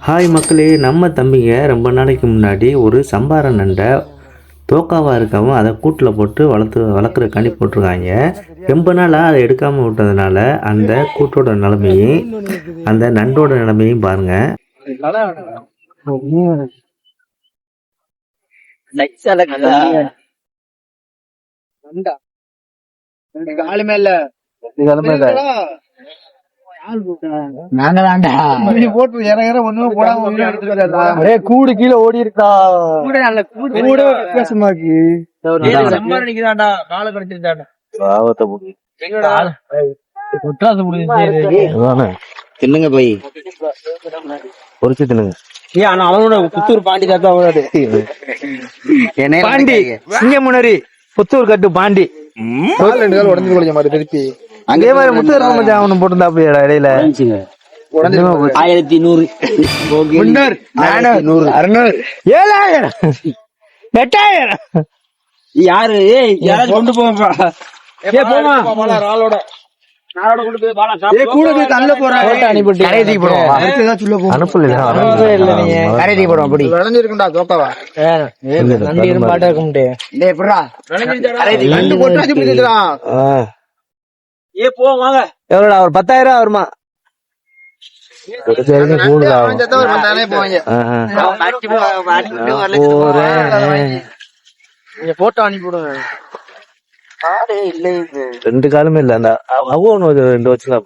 Hi மக்களே, நம்ம தம்பிங்க ரொம்ப நாளைக்கு முன்னாடி ஒரு சம்பார நண்டை தோக்காவாக இருக்கவும் அதை கூட்டில் போட்டு வளர்க்குறக்காண்டி போட்டிருக்காங்க. ரொம்ப நாளாக அதை எடுக்காமல் விட்டதுனால அந்த கூட்டோட நிலைமையும் அந்த நண்டோட நிலைமையும் பாருங்கள். கூடு கீழே ஓடி இருக்கா வித்தியாசமாக்கு தின்னுங்க போய் பொறிச்சு தின்னுங்க. புத்தூர் பாண்டி கட்டா பாண்டி சிங்கமுனரி புத்தூர் கட்டு பாண்டி உடஞ்சு மாதிரி திருப்பி அங்கே மாதிரி முத்தூர் அவனு போட்டுருந்தா இடையில 1100 400 600 7000 8000 யாரு யாராவது கொண்டு போவா எவ்வளோடா ஒரு 10,000 வருமா? போட்டோ அனுப்பிவிடுங்க. ரெண்டு காலுமே இல்ல. அந்த ரெண்டு வச்சுக்கலாம்.